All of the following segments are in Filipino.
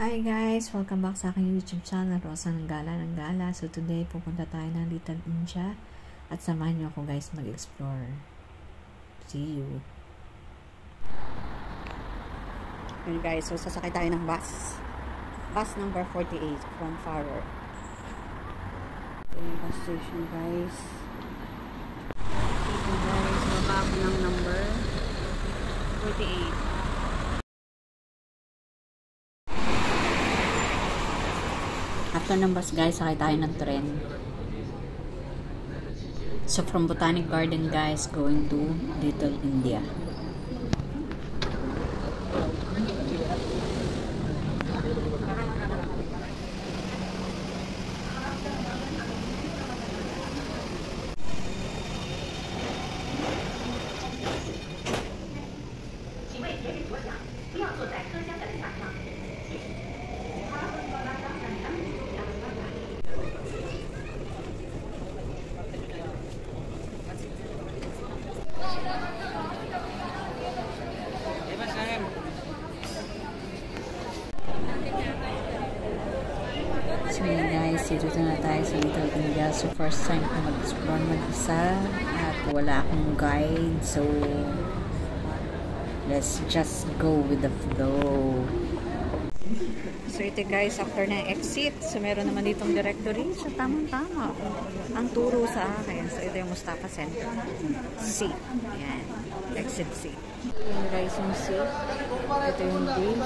Hi guys! Welcome back sa aking YouTube channel, Rosa ng Gala ng Gala. So today, pupunta tayo ng Little India at samahan niyo ako guys mag-explore. See you! Yun guys, so sasakay tayo ng bus. Bus number 48 from Farrer. Ito yung bus station guys. Ito guys, baba ako ng number 48. After ng bus guys, sakay tayo ng tren. So from Botanic Garden guys, going to Little India. So yun guys, dito na tayo sa Little India. So first time ko mag-explore mag-isa at wala akong guide. So let's just go with the flow. So ito guys, after na exit, so meron naman ditong directory. So tamang-tama ang turo sa akin. So ito yung Mustafa Center. C. Yan. Exit C. Yan guys yung C. Ito yung D. Yan.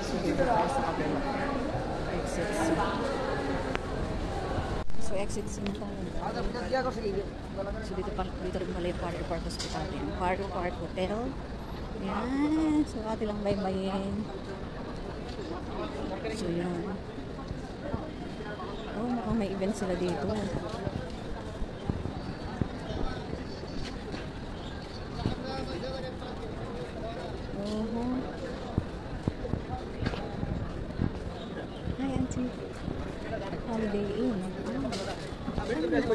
So dito tayo sa kabila. Exit C. So exit C na tayo. So dito rin pala yung Farrer Park Hospital. Farrer Park Hotel. Yan. So ati lang baybayin. So yun. Oh, mukhang may event sila dito. Hi, Auntie. Holiday Inn.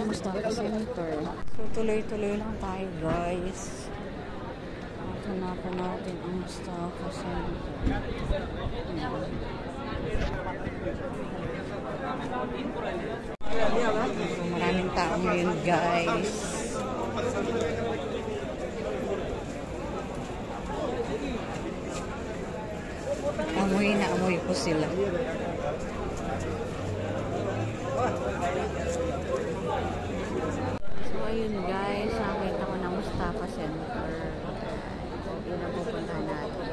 Mustafa Center. So, tuloy-tuloy lang tayo, guys. Hanapan natin ang Mustafa Center. So, maraming tao ngayon, guys. Amoy na amoy po sila. So ayun guys, nakita ko ng Mustafa Center. So yun ang pupuntahan natin.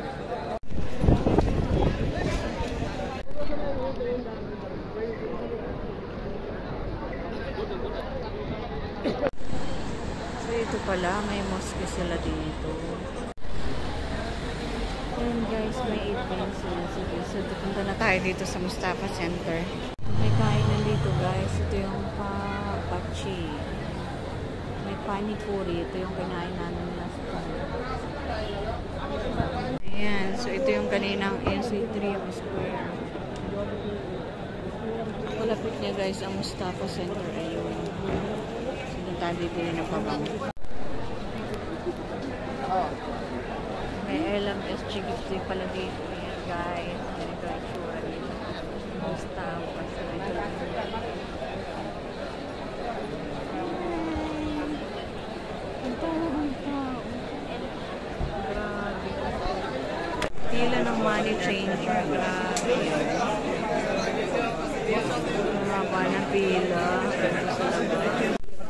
So ito pala, may mosque sila dito. Ayun guys, may event sila. Sige, so pupunta na tayo dito sa Mustafa Center. May kainan dito guys. Ito yung papachi. May panipuri. Ito yung kinain namin last time. Ayan. So ito yung kaninang NC3 Square. Malapit niya guys ang Mustafa Center. Ayun. So doon tayo bibili ng pabango. May LMSG gift pala dito. Ayan guys. Ganito ang itsura dito. Mustafa Center. Grabe. Tila ng money changer. Grabe. Mahaba ng pila.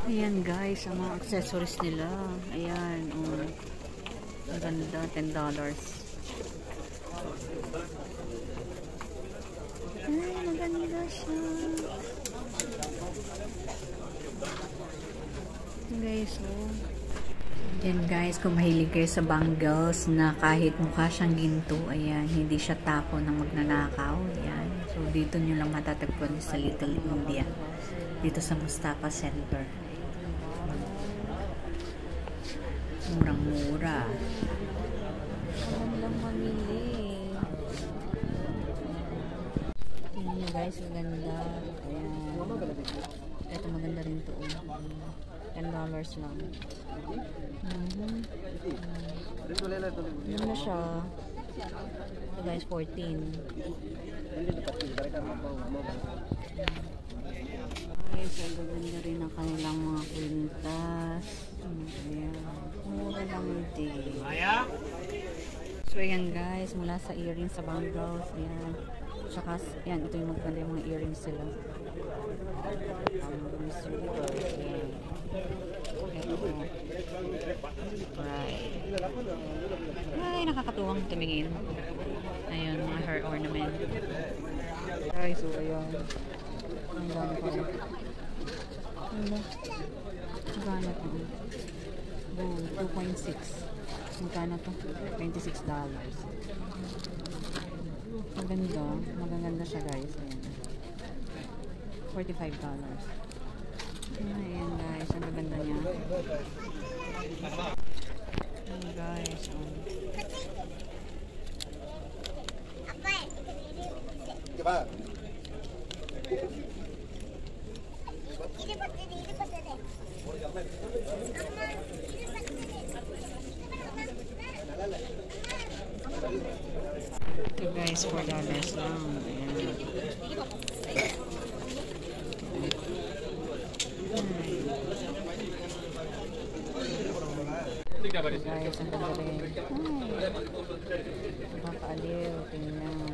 Ayan guys, ang mga accessories nila. Ayan. Ang ganda, $10. Ay, maganda siya. Guys, oh. Yan guys, kung mahilig kayo sa bangles na kahit mukha siyang ginto, ayan, hindi siya tapo ng magnanakaw. Ayan. So, dito nyo lang matatagpuan sa Little India. Dito sa Mustafa Center. Murang-mura. Magandang mamili. Tingnan nyo guys, maganda. Ayan. Ito maganda rin ito. $10 lang. Ano na siya? Ito guys, 14. Guys, ang gaganda rin ang kanilang mga kwintas. Ayan. Mura lang din. So, ayan guys, mula sa earrings sa bangles, ayan. Tsaka, ayan, ito yung maganda yung mga earrings sila. Right. Ay, nakakatuwang tumingin. Ayun, mga hair ornament. Guys, so ayun. Ang dami ko. Ano? Magkano to? Gold, 2.6. Magkano to? $26. Maganda. Magaganda siya guys. Ayan. $45. Ayan guys, ang ganda niya. Ayan guys. Diba? Ito guys, $4 lang. Ayan. Guys, ang ganda rin. Nakakaaliw. Tingnan.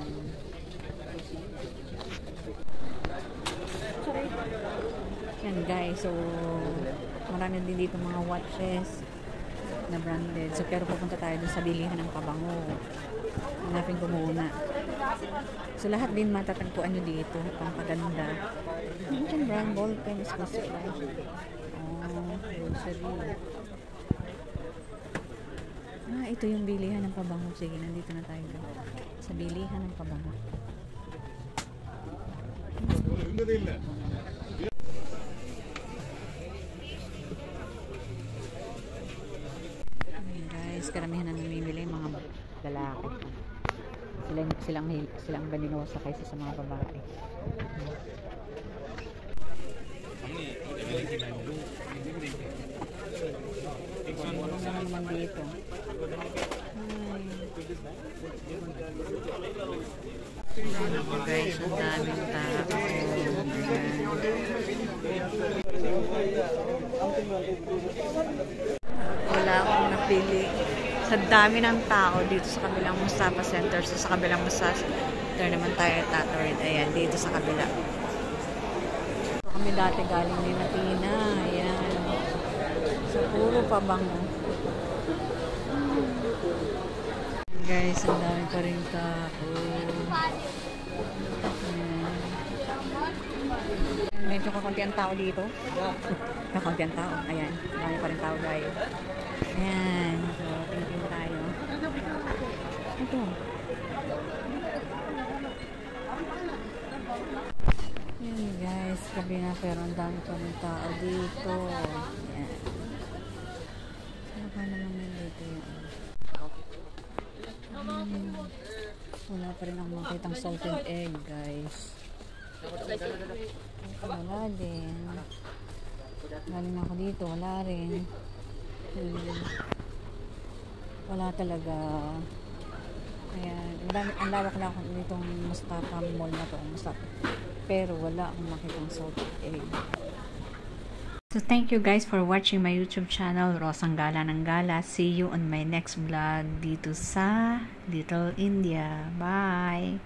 Yan guys, so marami din dito mga watches na branded. So pero pupunta tayo dun sa bilihan ng pabango. Hanapin ko muna. So lahat din matatagpuan nyo dito. Pangkaganda. Ano dyan brand? Ball pen, exclusive life. Oh, grocery. Ah, ito yung bilihan ng pabango. Sige, nandito na tayo sa bilihan ng pabango. Guys, karamihan na namimili mga lalaki. Silang baninosa kaysa sa mga babae. Ano naman dito? Guys, ang daming tao. Wala akong napili. Sa dami ng tao dito sa kabilang Mustafa Center. So, sa kabilang Mustafa Center naman tayo tatuloy. Ayan, dito sa kabila. So, kami dati galing din na Tina. Ayan. So, puro pabango. Guys, ang dami pa rin tao. Medyo kakunti ang tao dito. Kakunti ang tao. Ayan. Dami pa rin tao guys. Ayan. So, tingin tayo. Ito. Ayan guys. Sabi na pero ang dami pa rin tao dito. Ayan. Ano pa naman yun dito yun? Wala pa rin akong makitang salted egg guys. Wala din. Galing ako dito, wala rin. Wala talaga. Ayan, ang lawak na ako nitong Mustafa Mall na to. Pero wala akong makitang salted egg. So thank you guys for watching my YouTube channel, Rosang Gala ng Gala. See you on my next vlog dito sa Little India. Bye!